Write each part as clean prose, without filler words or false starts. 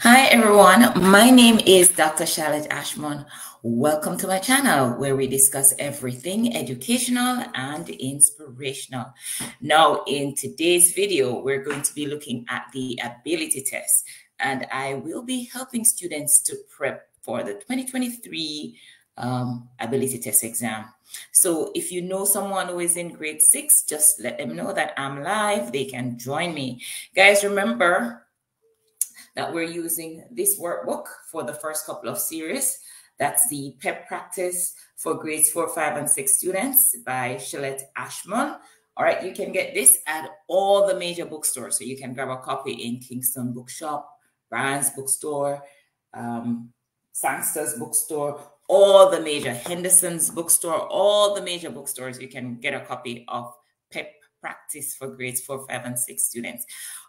Hi everyone, my name is Dr. Charlotte Ashmon. Welcome to my channel where we discuss everything educational and inspirational. Now in today's video, we're going to be looking at the ability test, and I will be helping students to prep for the 2023 ability test exam. So if you know someone who is in grade 6, just let them know that I'm live. They can join me. Guys, remember that we're using this workbook for the first couple of series. That's the PEP practice for grades 4, 5, and 6 students by Charlotte Ashmon. All right, you can get this at all the major bookstores. So you can grab a copy in Kingston Bookshop, Barnes Bookstore, Sangster's Bookstore, all the major Henderson's Bookstore, all the major bookstores. You can get a copy of PEP practice for grades 4, 5, and 6 students.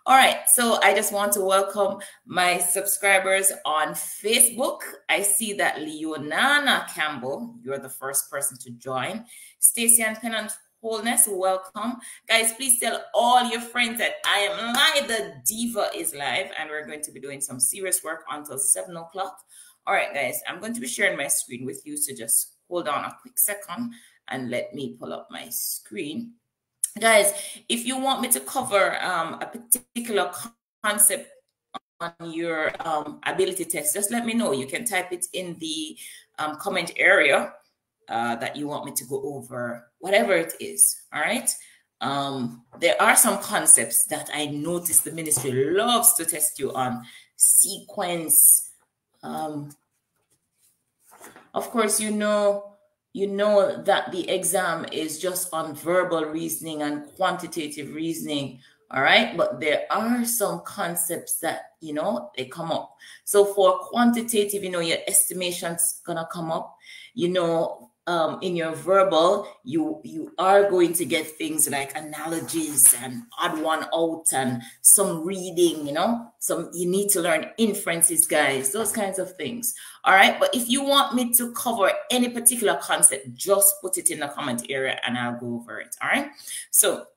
All right, so I just want to welcome my subscribers on Facebook. I see that Leonana Campbell, you're the first person to join. Stacy and Pennant Wholeness, welcome. Guys, please tell all your friends that I am live. The Diva is live, and we're going to be doing some serious work until 7 o'clock. All right, guys, I'm going to be sharing my screen with you, so just hold on a quick second and let me pull up my screen. Guys, if you want me to cover a particular concept on your ability test, just let me know. You can type it in the comment area that you want me to go over, whatever it is. All right. There are some concepts that I noticed the ministry loves to test you on. Sequence. Of course, you know that the exam is just on verbal reasoning and quantitative reasoning, all right? But there are some concepts that, they come up. So for quantitative, your estimation's gonna come up. In your verbal, you are going to get things like analogies and odd one out and some reading, you need to learn inferences, guys, those kinds of things. All right, but if you want me to cover any particular concept, just put it in the comment area and I'll go over it. All right, so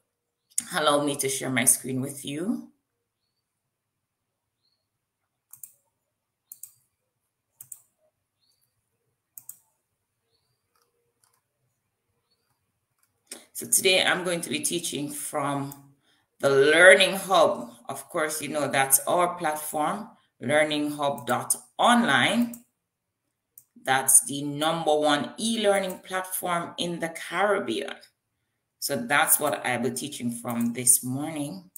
allow me to share my screen with you. So today I'm going to be teaching from the Learning Hub. Of course, that's our platform, learninghub.online. That's the #1 e-learning platform in the Caribbean. So that's what I'll be teaching from this morning.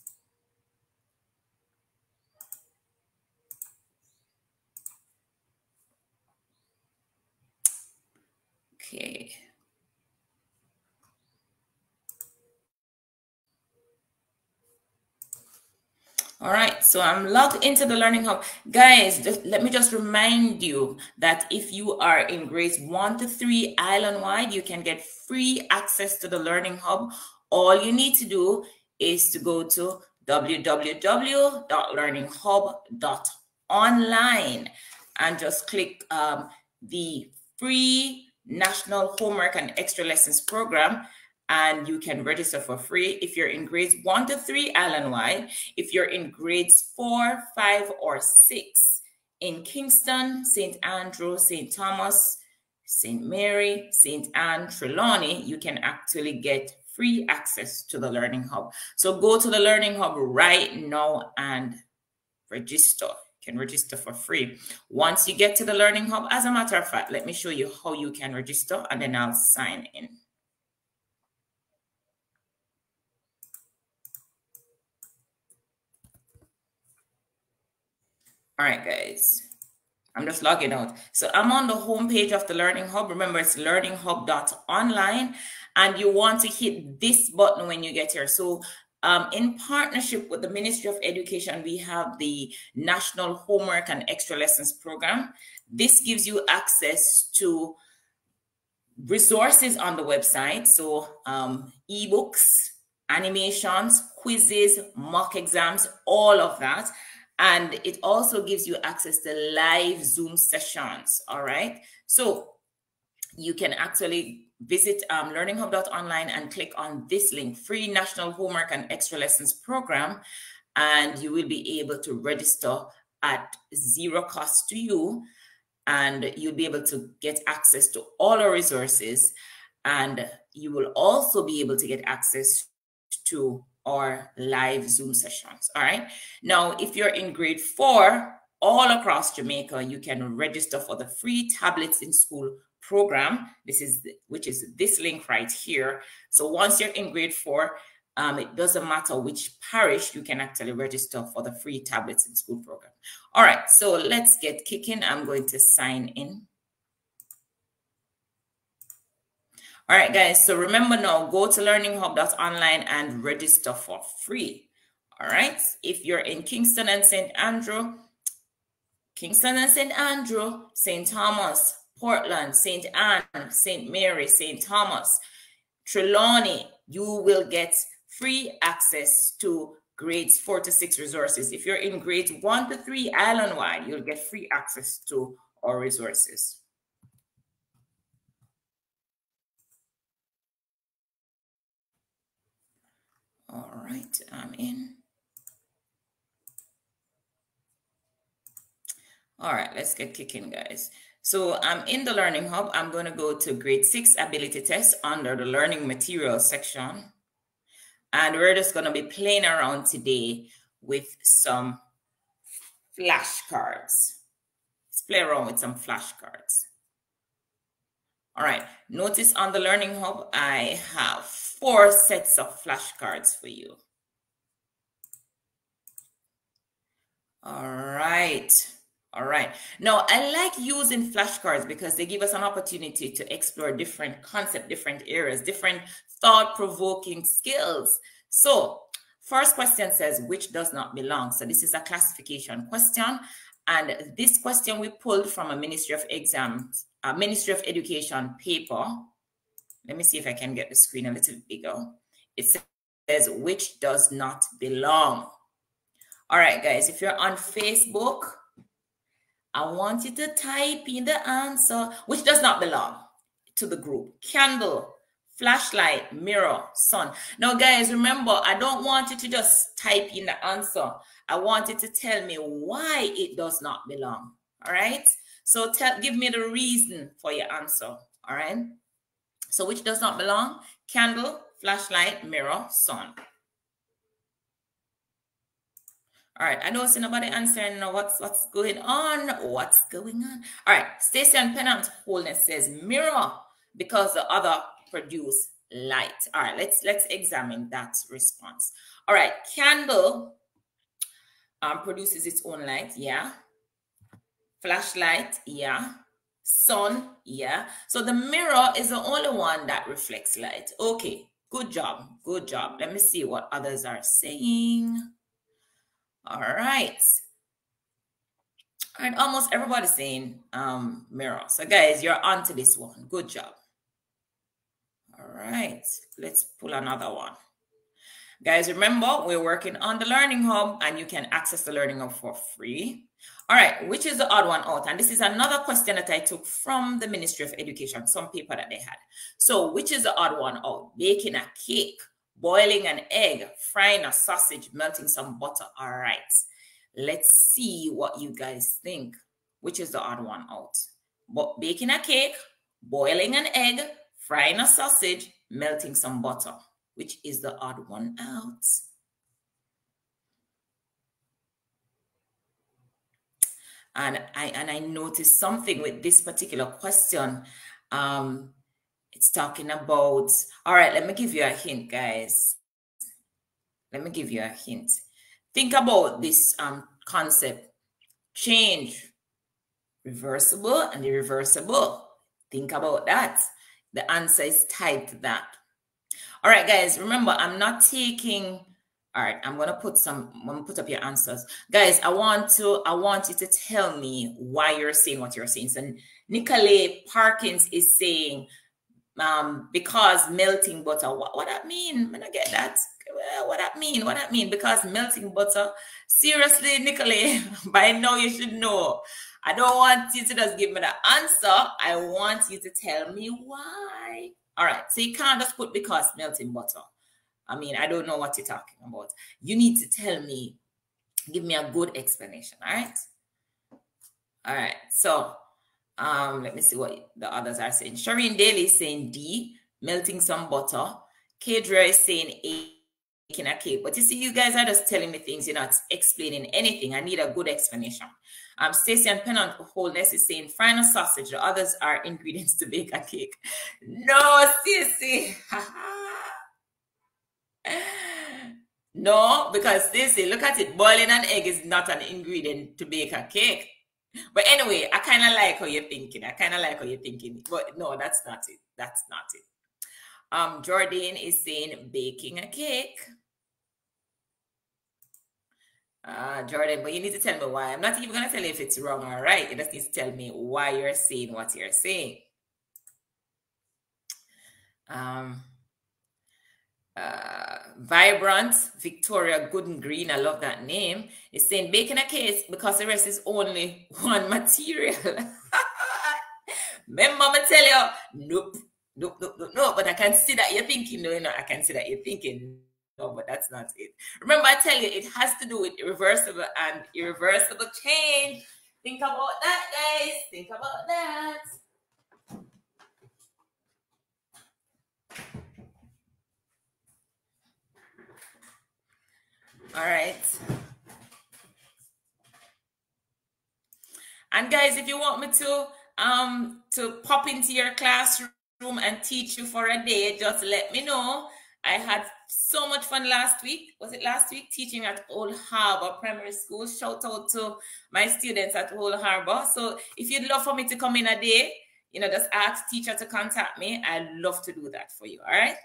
Okay. All right, so I'm logged into the Learning Hub. Guys, let me just remind you that if you are in grades 1 to 3 island-wide, you can get free access to the Learning Hub. All you need to do is to go to www.learninghub.online and just click the free National Homework and Extra Lessons program, and you can register for free if you're in grades 1 to 3 island-wide. If you're in grades 4, 5, or 6 in Kingston, St. Andrew, St. Thomas, St. Mary, St. Anne, Trelawney, you can actually get free access to the Learning Hub. So go to the Learning Hub right now and register. You can register for free. Once you get to the Learning Hub, as a matter of fact, let me show you how you can register and then I'll sign in. All right, guys, I'm just logging out. So I'm on the homepage of the Learning Hub. Remember, it's learninghub.online, and you want to hit this button when you get here. So in partnership with the Ministry of Education, we have the National Homework and Extra Lessons Program. This gives you access to resources on the website. So ebooks, animations, quizzes, mock exams, all of that. And it also gives you access to live Zoom sessions. All right. So you can actually visit learninghub.online and click on this link, free National Homework and Extra Lessons Program, and you will be able to register at zero cost to you, and you'll be able to get access to all our resources, and you will also be able to get access to our live Zoom sessions. All right. Now, if you're in grade 4 all across Jamaica, you can register for the free tablets in school program. Which is this link right here. So once you're in grade 4, it doesn't matter which parish, you can actually register for the free tablets in school program. All right, so let's get kicking. I'm going to sign in. All right, guys, so remember now, go to learninghub.online and register for free. All right, if you're in Kingston and St. Andrew, St. Thomas, Portland, St. Anne, St. Mary, St. Thomas, Trelawney, you will get free access to grades 4 to 6 resources. If you're in grades 1 to 3 island-wide, you'll get free access to our resources. All right, I'm in. All right, let's get kicking, guys. So I'm in the Learning Hub. I'm going to go to grade 6 ability test under the learning materials section. And we're just going to be playing around today with some flashcards. Let's play around with some flashcards. All right, notice on the Learning Hub, I have 4 sets of flashcards for you. All right. All right. Now, I like using flashcards because they give us an opportunity to explore different concepts, different areas, different thought-provoking skills. So, first question says, which does not belong? So this is a classification question. And this question we pulled from a Ministry of Education paper. Let me see if I can get the screen a little bigger. It says, which does not belong? All right, guys, if you're on Facebook, I want you to type in the answer, which does not belong to the group. Candle, flashlight, mirror, sun. Now, guys, remember, I don't want you to just type in the answer. I want you to tell me why it does not belong. All right? So give me the reason for your answer. All right? So which does not belong? Candle, flashlight, mirror, sun. All right, I don't see nobody answering now. What's going on? What's going on? All right, Stacy and Pennant Wholeness says mirror because the other produce light. All right, let's examine that response. All right, candle produces its own light, yeah. Flashlight, yeah. Sun, yeah. So the mirror is the only one that reflects light. Okay, good job, good job. Let me see what others are saying. All right. All right, almost everybody's saying mirror. So guys, you're on to this one. Good job. All right, let's pull another one. Guys, remember, we're working on the Learning Hub and you can access the Learning Hub for free. All right, which is the odd one out? And this is another question that I took from the Ministry of Education, some paper that they had. So which is the odd one out? Baking a cake, boiling an egg, frying a sausage, melting some butter. All right, let's see what you guys think. Which is the odd one out? But baking a cake, boiling an egg, frying a sausage, melting some butter. Which is the odd one out? And I noticed something with this particular question. It's talking about, all right, let me give you a hint, guys. Let me give you a hint. Think about this concept. Change, reversible and irreversible. Think about that. The answer is tied to that. All right, guys, remember, I'm not taking, all right, I'm going to put up your answers. Guys, I want you to tell me why you're saying what you're saying. So Nicolay Parkins is saying, because melting butter. What that mean? I don't get that. What that mean? What that mean? Because melting butter. Seriously, Nicolay, by now you should know. I don't want you to just give me the answer. I want you to tell me why. All right, so you can't just put because melting butter. I mean, I don't know what you're talking about. You need to tell me, give me a good explanation, all right? All right. So let me see what the others are saying. Shireen Daly is saying D, melting some butter. Kedra is saying A, making a cake. But you see, you guys are just telling me things. You're not explaining anything. I need a good explanation. Stacey and Pennant Wholeness is saying frying a sausage. The others are ingredients to bake a cake. No, Stacey. No, because Stacey, look at it. Boiling an egg is not an ingredient to bake a cake. But anyway, I kind of like how you're thinking. But no, that's not it. That's not it. Jordan is saying baking a cake. Jordan, but you need to tell me why. I'm not even going to tell you if it's wrong or right. You just need to tell me why you're saying what you're saying. Vibrant Victoria Gooden Green, I love that name, is saying baking a cake because the rest is only one material. Remember, I tell you, nope, but I can see that you're thinking, I can see that you're thinking, no, but that's not it. Remember, I tell you, it has to do with reversible and irreversible change. Think about that, guys. Think about that. All right. And guys, if you want me to pop into your classroom and teach you for a day, just let me know. I had so much fun last week. Was it last week? Teaching at Old Harbor Primary School. Shout out to my students at Old Harbor. So if you'd love for me to come in a day, just ask teacher to contact me. I'd love to do that for you. All right.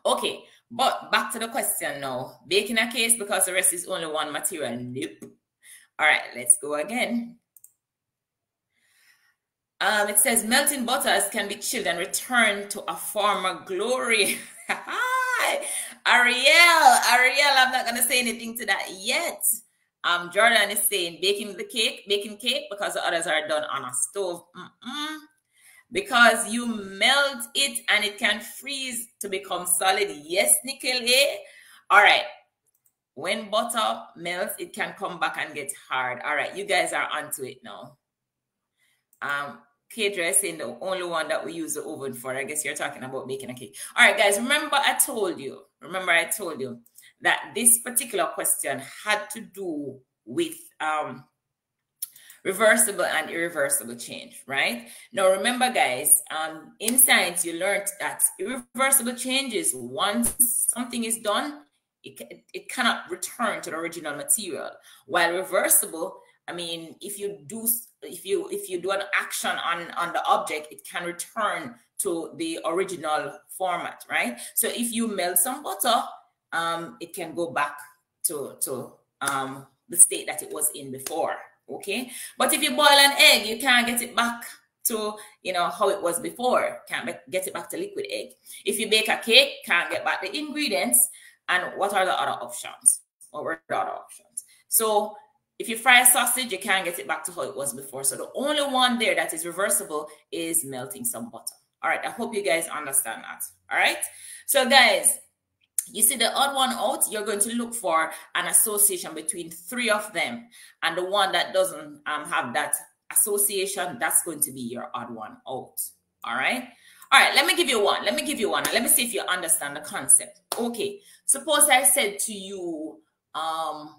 Okay. But back to the question now. Baking a cake because the rest is only one material. Nope. All right. Let's go again. It says melting butters can be chilled and returned to a former glory. Hi, Ariel, I'm not going to say anything to that yet. Jordan is saying baking cake because the others are done on a stove. Because you melt it and it can freeze to become solid. Yes, Nicole. All right. When butter melts, it can come back and get hard. All right. You guys are onto it now. Kedra is saying the only one that we use the oven for. I guess you're talking about baking a cake. All right, guys. Remember I told you that this particular question had to do with reversible and irreversible change, right? Now, remember, guys, in science, you learned that irreversible changes, once something is done, it cannot return to the original material. While reversible, I mean, if you do an action on the object, it can return to the original format, right? So if you melt some butter, it can go back to the state that it was in before. Okay, but if you boil an egg, you can't get it back to how it was before. Can't get it back to liquid egg. If you bake a cake, can't get back the ingredients. And what are the other options? What were the other options? So if you fry a sausage, you can't get it back to how it was before. So the only one there that is reversible is melting some butter. All right, I hope you guys understand that. All right, so guys, you see the odd one out, you're going to look for an association between three of them. And the one that doesn't have that association, that's going to be your odd one out. All right. All right. Let me give you one. And let me see if you understand the concept. Okay. Suppose I said to you, I'm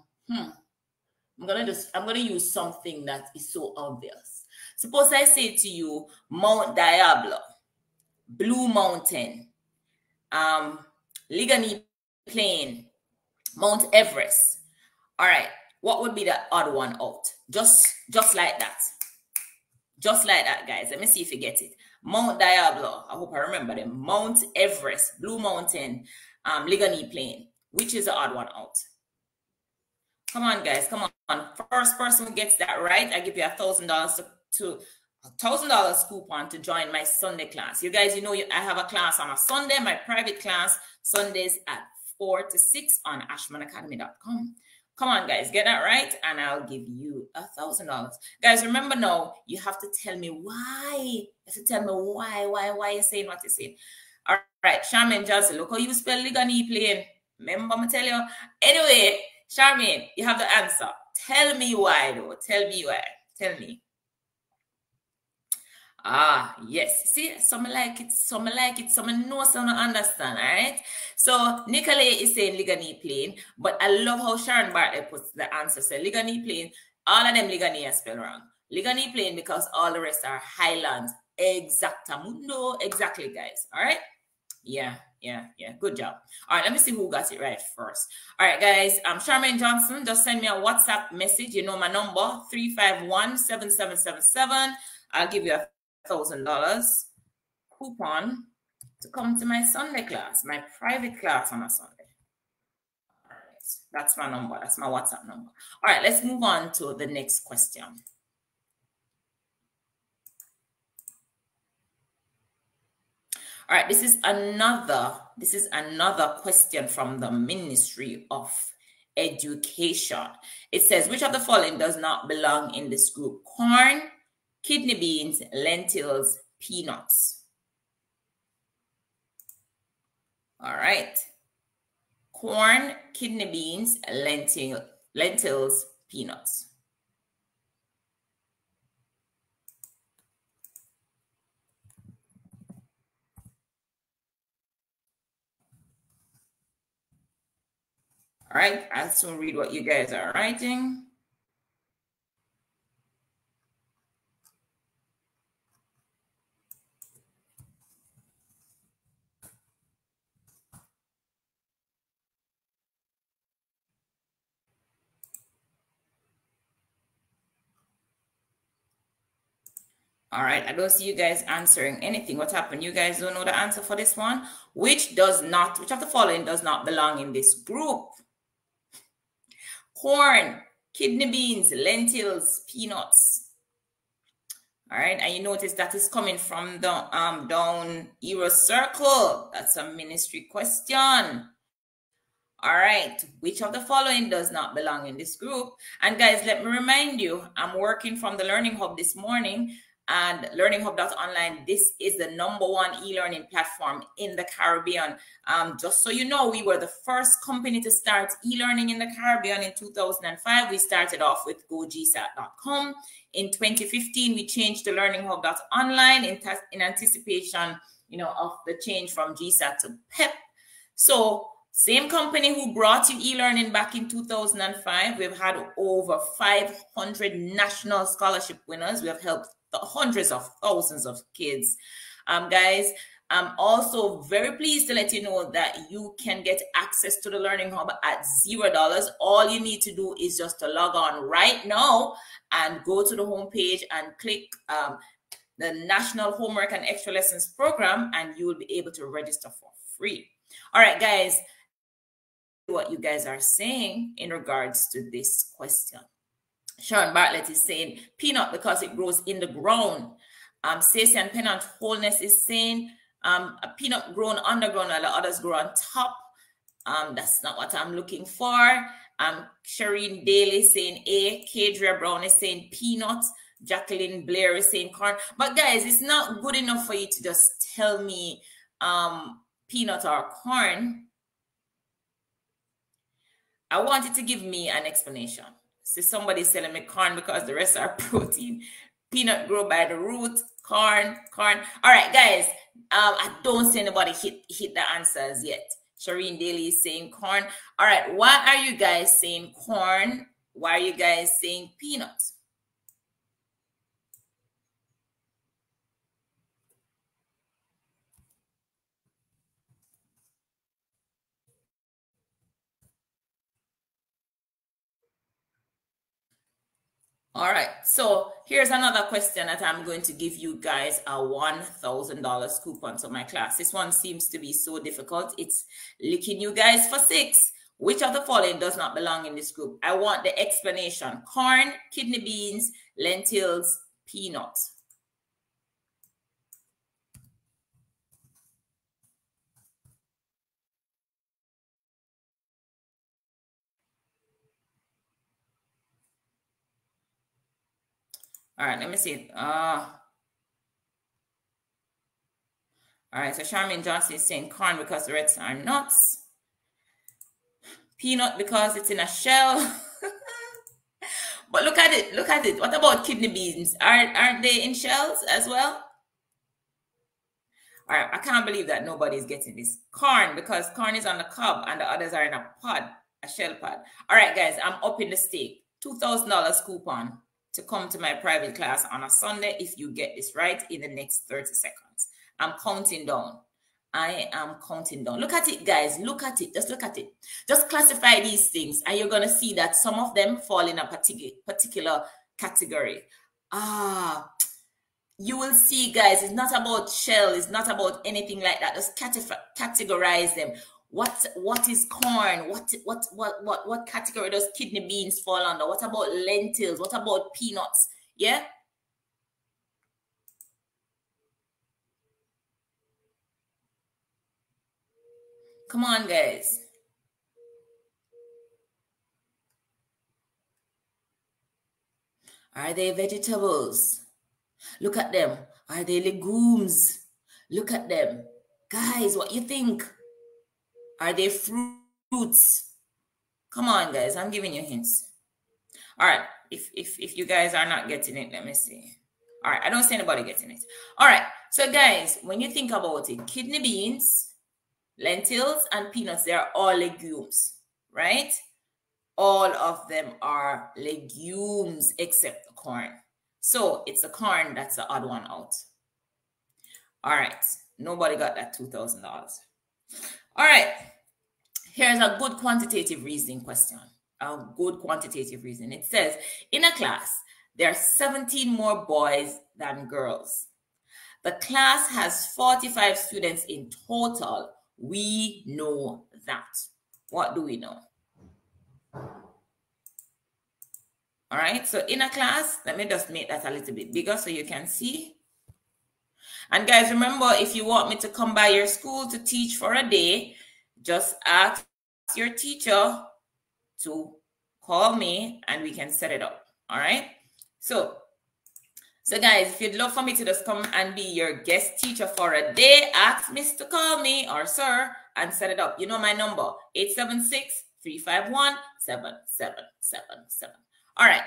going to use something that is so obvious. Suppose I say to you, Mount Diablo, Blue Mountain, Ligani Plain, Mount Everest. All right, what would be the odd one out? Just like that. Just like that, guys. Let me see if you get it. Mount Diablo. I hope I remember them. Mount Everest, Blue Mountain, Ligani Plain. Which is the odd one out? Come on, guys. Come on. First person who gets that right, I give you $1,000 to $1,000 coupon to join my Sunday class. You guys, I have a class on a Sunday, my private class, Sundays at 4 to 6 on ashmanacademy.com. Come on, guys, get that right, and I'll give you $1,000. Guys, remember now, you have to tell me why. You have to tell me why you're saying what you're saying. All right, Charmaine Johnson, look how you spell Ligani Plain. Remember, I'm tell you. Anyway, Charmaine, you have the answer. Tell me why, though. Tell me why. Tell me. Ah, yes. See, some like it, some like it, some know, some don't understand. All right. So Nicolay is saying Ligani plain, but I love how Sharon Bartlett puts the answer. So Ligani plain, all of them Ligani are spelled wrong. Ligani plain because all the rest are highlands. Exactamundo. Exactly, guys. All right. Yeah. Good job. All right, let me see who got it right first. All right, guys. Charmaine Johnson, just send me a WhatsApp message. You know my number, 351-7777. I'll give you $1,000 coupon to come to my Sunday class, my private class on a Sunday. All right, that's my number. That's my WhatsApp number. All right, let's move on to the next question. All right, this is another question from the Ministry of Education. It says, which of the following does not belong in this group? Corn, kidney beans, lentils, peanuts. All right. Corn, kidney beans, lentils, peanuts. All right, I'll soon read what you guys are writing. All right, I don't see you guys answering anything. What happened? You guys don't know the answer for this one? Which of the following does not belong in this group? Corn, kidney beans, lentils, peanuts. All right, and you notice that is coming from the down Euro circle. That's a ministry question. All right, which of the following does not belong in this group? And guys, let me remind you, I'm working from the Learning Hub this morning, and learninghub.online, this is the #1 e-learning platform in the Caribbean. Just so you know, we were the first company to start e-learning in the Caribbean in 2005. We started off with gogsat.com. In 2015, we changed to learninghub.online in anticipation, of the change from GSAT to PEP. So same company who brought you e-learning back in 2005. We've had over 500 national scholarship winners. We have helped hundreds of thousands of kids. Guys, I'm also very pleased to let you know that you can get access to the Learning Hub at $0. All you need to do is just to log on right now and go to the homepage and click the National Homework and Extra Lessons Program, and you will be able to register for free. All right, guys, what you guys are saying in regards to this question. Sharon Bartlett is saying peanut because it grows in the ground. Stacey and Pennant Wholeness is saying a peanut grown underground while the others grow on top. That's not what I'm looking for. Shireen Daly saying A. Kadria Brown is saying peanuts. Jacqueline Blair is saying corn. But guys, it's not good enough for you to just tell me peanut or corn. I want you to give me an explanation. So somebody's telling me corn because the rest are protein. Peanut grow by the root. Corn. All right, guys. I don't see anybody hit the answers yet. Shireen Daly is saying corn. All right, why are you guys saying corn? Why are you guys saying peanuts? All right, so here's another question that I'm going to give you guys a $1,000 coupon to my class. This one seems to be so difficult. It's licking you guys for 6. Which of the following does not belong in this group? I want the explanation. Corn, kidney beans, lentils, peanuts. All right, let me see. All right, so Charmaine Johnson is saying corn because the reds are nuts. Peanut because it's in a shell. But look at it. Look at it. What about kidney beans? Aren't they in shells as well? All right. I can't believe that nobody's getting this. Corn, because corn is on the cob and the others are in a pod, a shell pod. All right, guys. I'm up in the stake. $2,000 coupon to come to my private class on a Sunday if you get this right in the next 30 seconds. I'm counting down. I am counting down. Look at it, guys. Look at it. Just look at it. Just classify these things, and you're going to see that some of them fall in a particular category. You will see, guys, it's not about shell. It's not about anything like that. Just categorize them. What is corn? What category does kidney beans fall under? What about lentils? What about peanuts? Yeah. Come on, guys. Are they vegetables? Look at them. Are they legumes? Look at them. Guys, what you think? Are they fruits? Come on, guys. I'm giving you hints. All right. If you guys are not getting it, let me see. All right. I don't see anybody getting it. All right. So, guys, when you think about it, kidney beans, lentils, and peanuts, they are all legumes, right? All of them are legumes except the corn. So it's the corn that's the odd one out. All right. Nobody got that $2,000. All right. Here's a good quantitative reasoning question. A good quantitative reason. It says, in a class, there are 17 more boys than girls. The class has 45 students in total. We know that. What do we know? All right, so in a class, let me just make that a little bit bigger so you can see. And guys, remember, if you want me to come by your school to teach for a day, just ask your teacher to call me and we can set it up. All right, so guys, if you'd love for me to just come and be your guest teacher for a day, ask Miss to call me or sir and set it up. You know my number, 876-351-7777. All right.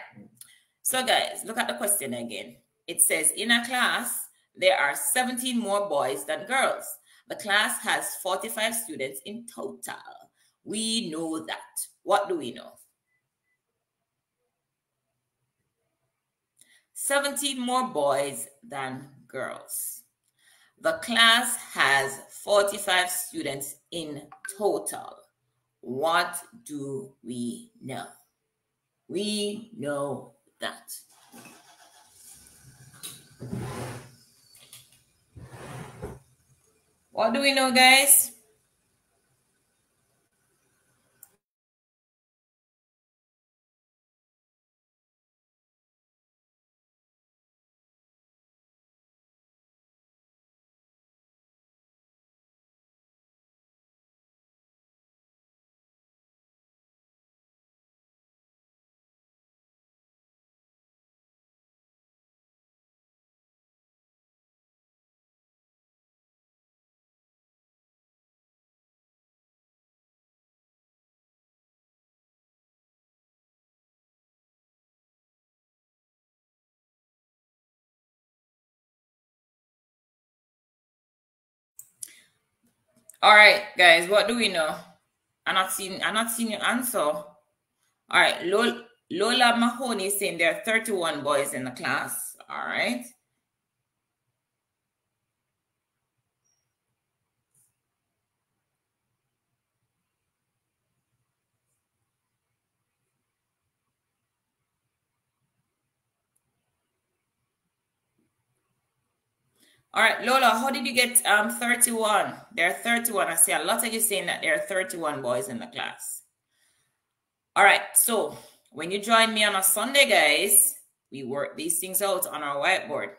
So, guys, look at the question again. It says, in a class, there are 17 more boys than girls. The class has 45 students in total. We know that. What do we know? 17 more boys than girls. The class has 45 students in total. What do we know? We know that. What do we know, guys? All right, guys, what do we know? I'm not seeing your answer. All right, Lola Mahoney is saying there are 31 boys in the class. All right. All right, Lola, how did you get 31? There are 31. I see a lot of you saying that there are 31 boys in the class. All right, so when you join me on a Sunday, guys, we work these things out on our whiteboard.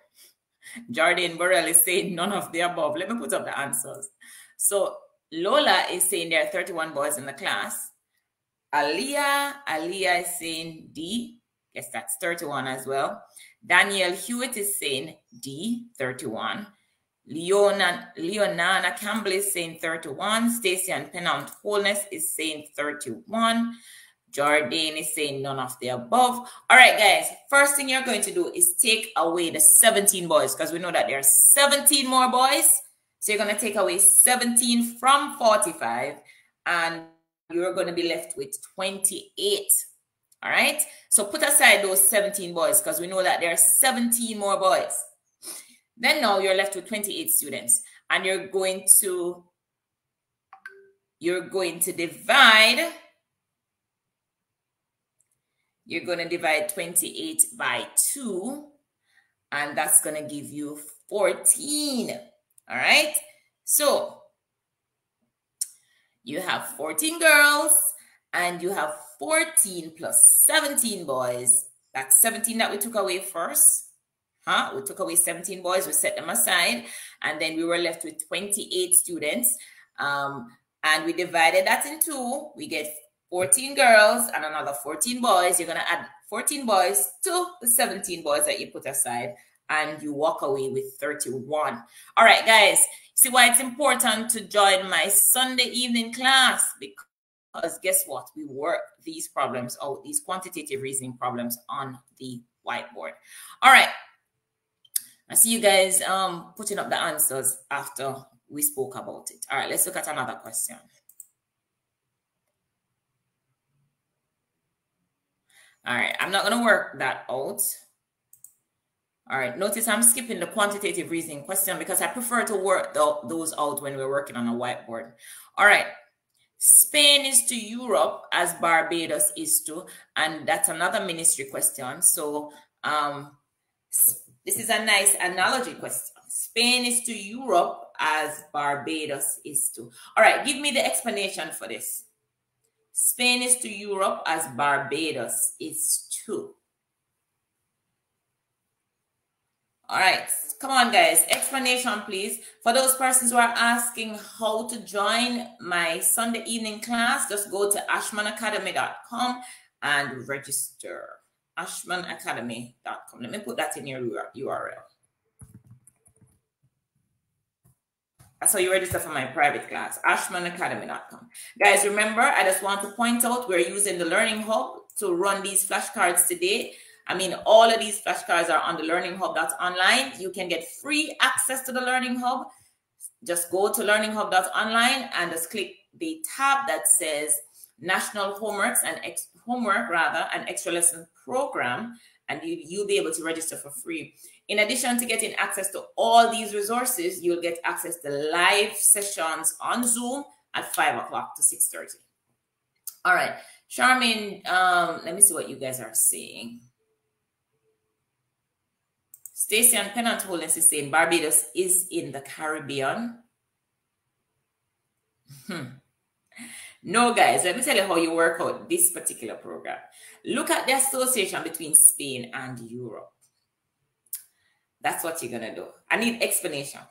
Jardine Burrell is saying none of the above. Let me put up the answers. So Lola is saying there are 31 boys in the class. Aliyah is saying D. Guess that's 31 as well. Danielle Hewitt is saying D, 31. Leonana Campbell is saying 31. Stacy and Pennant Wholeness is saying 31. Jardine is saying none of the above. All right, guys. First thing you're going to do is take away the 17 boys because we know that there are 17 more boys. So you're going to take away 17 from 45 and you're going to be left with 28. All right. So put aside those 17 boys because we know that there are 17 more boys. Then now you're left with 28 students and you're going to divide. You're going to divide 28 by 2, and that's going to give you 14. All right? So you have 14 girls, and you have 14 plus 17 boys. That's 17 that we took away first. We took away 17 boys. We set them aside, and then we were left with 28 students. And we divided that in 2. We get 14 girls and another 14 boys. You're going to add 14 boys to the 17 boys that you put aside, and you walk away with 31. All right, guys, see why it's important to join my Sunday evening class, because guess what? We work these problems out, these quantitative reasoning problems on the whiteboard. All right, I see you guys putting up the answers after we spoke about it. All right, let's look at another question. All right, I'm not going to work that out. All right, notice I'm skipping the quantitative reasoning question because I prefer to work those out when we're working on a whiteboard. All right, Spain is to Europe as Barbados is to, and that's another ministry question. So this is a nice analogy question. Spain is to Europe as Barbados is to. All right, give me the explanation for this. Spain is to Europe as Barbados is to. All right, come on, guys. Explanation, please. For those persons who are asking how to join my Sunday evening class, just go to ashmanacademy.com and register. ashmanacademy.com. Let me put that in your URL. That's how you register for my private class, ashmanacademy.com. Guys, remember, I just want to point out we're using the Learning Hub to run these flashcards today. I mean, all of these flashcards are on the Learning Hub.online. You can get free access to the Learning Hub. Just go to learninghub.online and just click the tab that says National Homeworks and Extra Lesson Program, and you'll be able to register for free. In addition to getting access to all these resources, you'll get access to live sessions on Zoom at 5 o'clock to 6:30. All right, Charmaine, let me see what you guys are saying. Stacy and Pennant Holdings is saying Barbados is in the Caribbean. No, guys, let me tell you how you work out this particular program. Look at the association between Spain and Europe. That's what you're going to do. I need explanation.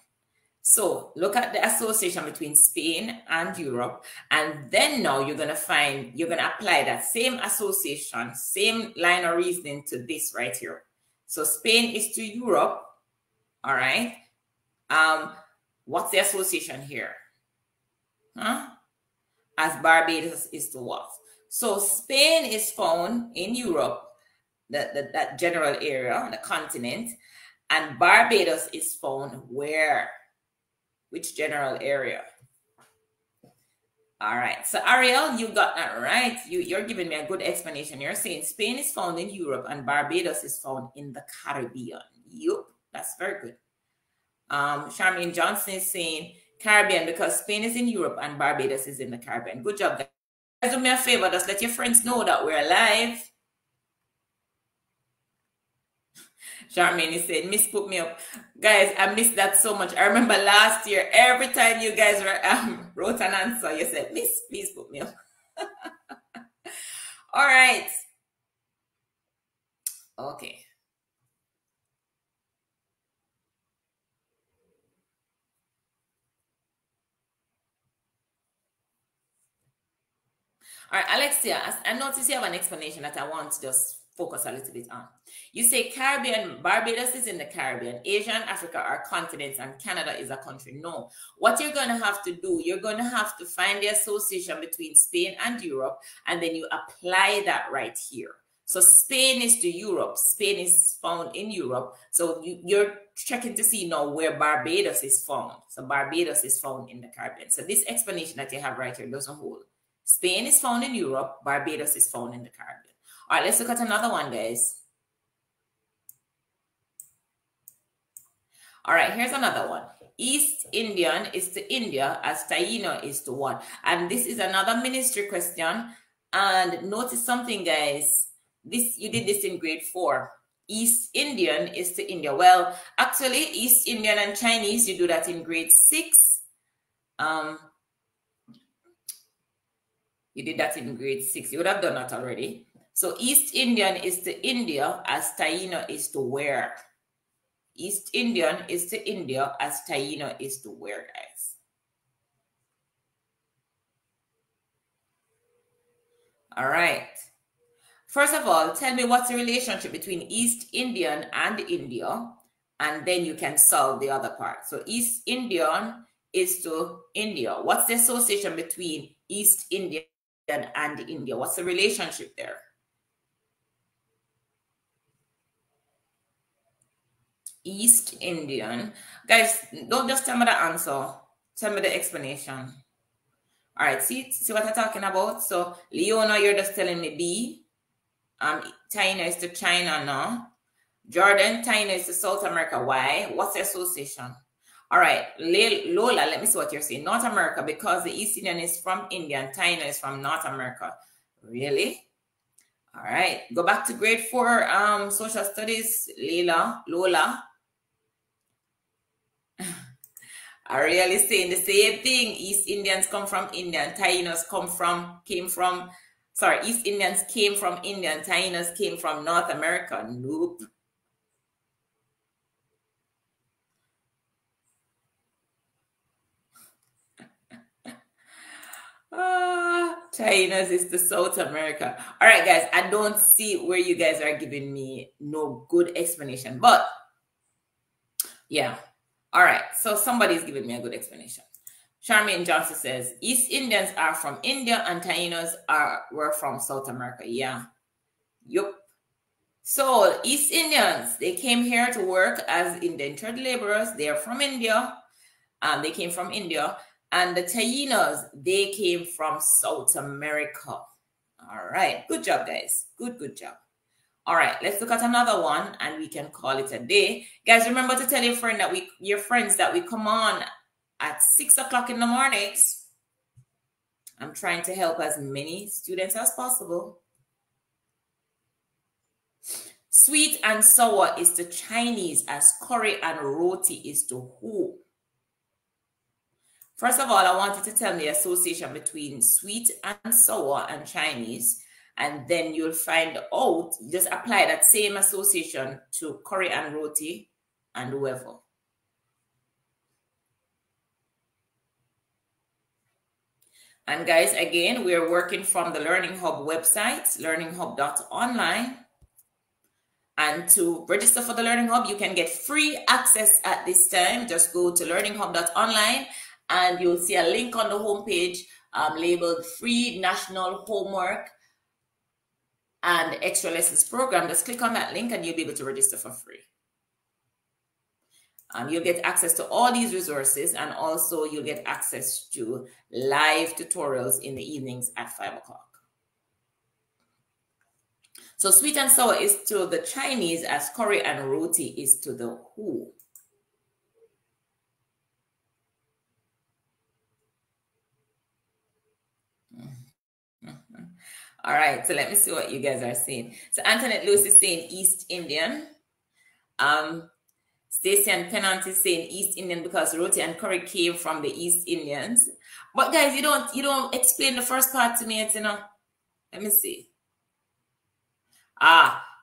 So look at the association between Spain and Europe. And then now you're going to apply that same association, same line of reasoning to this right here. So Spain is to Europe. All right. What's the association here? As Barbados is to what? So Spain is found in Europe, that general area, the continent, and Barbados is found where? Which general area? All right. So Ariel, you got that right. You're giving me a good explanation. You're saying Spain is found in Europe and Barbados is found in the Caribbean. Yup, that's very good. Charmaine Johnson is saying Caribbean because Spain is in Europe and Barbados is in the Caribbean. Good job, guys. Do me a favor, just let your friends know that we're live. Charmaine is saying, Miss, put me up. Guys, I missed that so much. I remember last year, every time you guys wrote an answer, you said, Miss, please put me up. All right. Okay. All right, Alexia, I noticed you have an explanation that I want to just focus a little bit on. You say Caribbean, Barbados is in the Caribbean, Asia and Africa are continents, and Canada is a country. No. What you're going to have to do, you're going to have to find the association between Spain and Europe, and then you apply that right here. So Spain is to Europe. Spain is found in Europe. So you're checking to see now where Barbados is found. So Barbados is found in the Caribbean. So this explanation that you have right here doesn't hold. Spain is found in Europe. Barbados is found in the Caribbean. All right, let's look at another one, guys. All right, here's another one. East Indian is to India as Taino is to what? And this is another ministry question. And notice something, guys. You did this in grade 4. East Indian is to India. Well, actually, East Indian and Chinese, you do that in grade 6. You did that in grade 6. You would have done that already. So East Indian is to India as Taino is to where? East Indian is to India as Taino is to where, guys? All right. First of all, tell me what's the relationship between East Indian and India, and then you can solve the other part. So East Indian is to India. What's the association between East Indian and India? What's the relationship there? East Indian. Guys, don't just tell me the answer. Tell me the explanation. All right, see what I'm talking about? So, Leona, you're just telling me B. China is to China now. Jordan, China is to South America. Why? What's the association? All right, Lola, let me see what you're saying. North America, because the East Indian is from India and China is from North America. Really? All right, go back to grade 4 social studies, Lola. Are really saying the same thing. East Indians come from India and Tainos East Indians came from India and Tainos came from North America. Nope. Tainos is to South America. All right, guys, I don't see where you guys are giving me no good explanation, but yeah. All right, so somebody's giving me a good explanation. Charmaine Johnson says, East Indians are from India and Tainos were from South America. Yeah. Yup. So East Indians, they came here to work as indentured laborers. They are from India. They came from India. And the Tainos, they came from South America. All right. Good job, guys. Good job. All right, let's look at another one and we can call it a day. Guys, remember to tell your friends that we come on at 6 o'clock in the mornings. I'm trying to help as many students as possible. Sweet and sour is to Chinese as curry and roti is to who? First of all, I want you to tell me the association between sweet and sour and Chinese. And then you'll find out, just apply that same association to curry and roti and whoever. And guys, again, we're working from the Learning Hub website, learninghub.online. And to register for the Learning Hub, you can get free access at this time. Just go to learninghub.online and you'll see a link on the homepage labeled Free National Homework and Extra Lessons Program. Just click on that link and you'll be able to register for free. You'll get access to all these resources, and also you'll get access to live tutorials in the evenings at 5 o'clock. So sweet and sour is to the Chinese as curry and roti is to the who. All right, so let me see what you guys are saying. So Antoinette Lewis is saying East Indian. Stacey and Pennant is saying East Indian because roti and curry came from the East Indians. But guys, you don't explain the first part to me yet, you know. Let me see.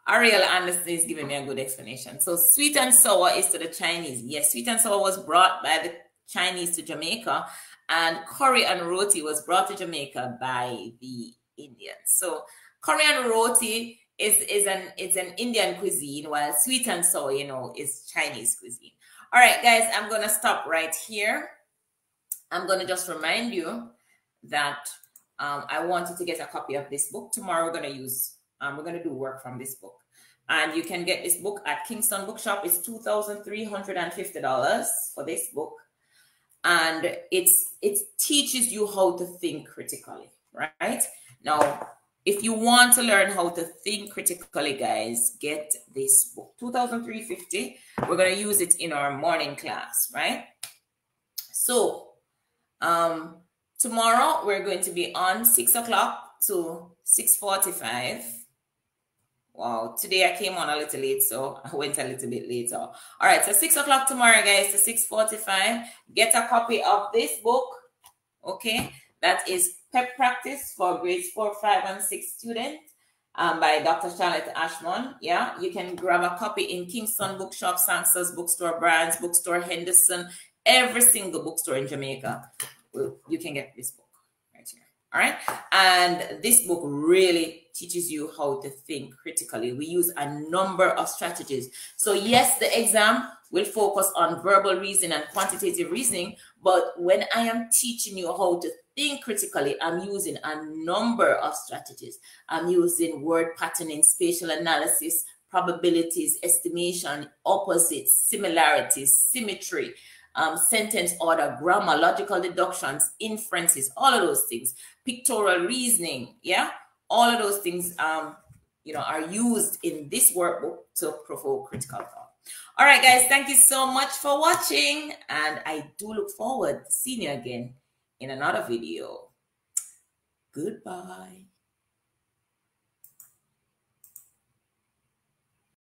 Ariel Anderson is giving me a good explanation. So sweet and sour is to the Chinese. Yes, sweet and sour was brought by the Chinese to Jamaica, and curry and roti was brought to Jamaica by the Indians. So curry and roti is an Indian cuisine, while sweet and sour, you know, is Chinese cuisine. All right, guys, I'm gonna stop right here. I'm gonna just remind you that I want you to get a copy of this book. Tomorrow we're gonna do work from this book. And you can get this book at Kingston Bookshop. It's $2,350 for this book. And it teaches you how to think critically, right? Now, if you want to learn how to think critically, guys, get this book. $2,350. We're going to use it in our morning class, right? So, tomorrow we're going to be on 6 o'clock to 6:45. Wow, today I came on a little late, so I went a little bit later. All right, so 6 o'clock tomorrow, guys, to 6:45. Get a copy of this book, okay? That is PEP Practice for grades 4, 5, and 6 students by Dr. Charlotte Ashman. Yeah, you can grab a copy in Kingston Bookshop, Sangster's Bookstore, Brands Bookstore, Henderson, every single bookstore in Jamaica. You can get this book right here. All right, and this book really teaches you how to think critically. We use a number of strategies. So yes, the exam will focus on verbal reasoning and quantitative reasoning, but when I am teaching you how to think critically, I'm using a number of strategies. I'm using word patterning, spatial analysis, probabilities, estimation, opposites, similarities, symmetry, sentence order, grammar, logical deductions, inferences, all of those things, pictorial reasoning, yeah? All of those things, you know, are used in this workbook to provoke critical thought. All right, guys, thank you so much for watching. And I do look forward to seeing you again in another video. Goodbye.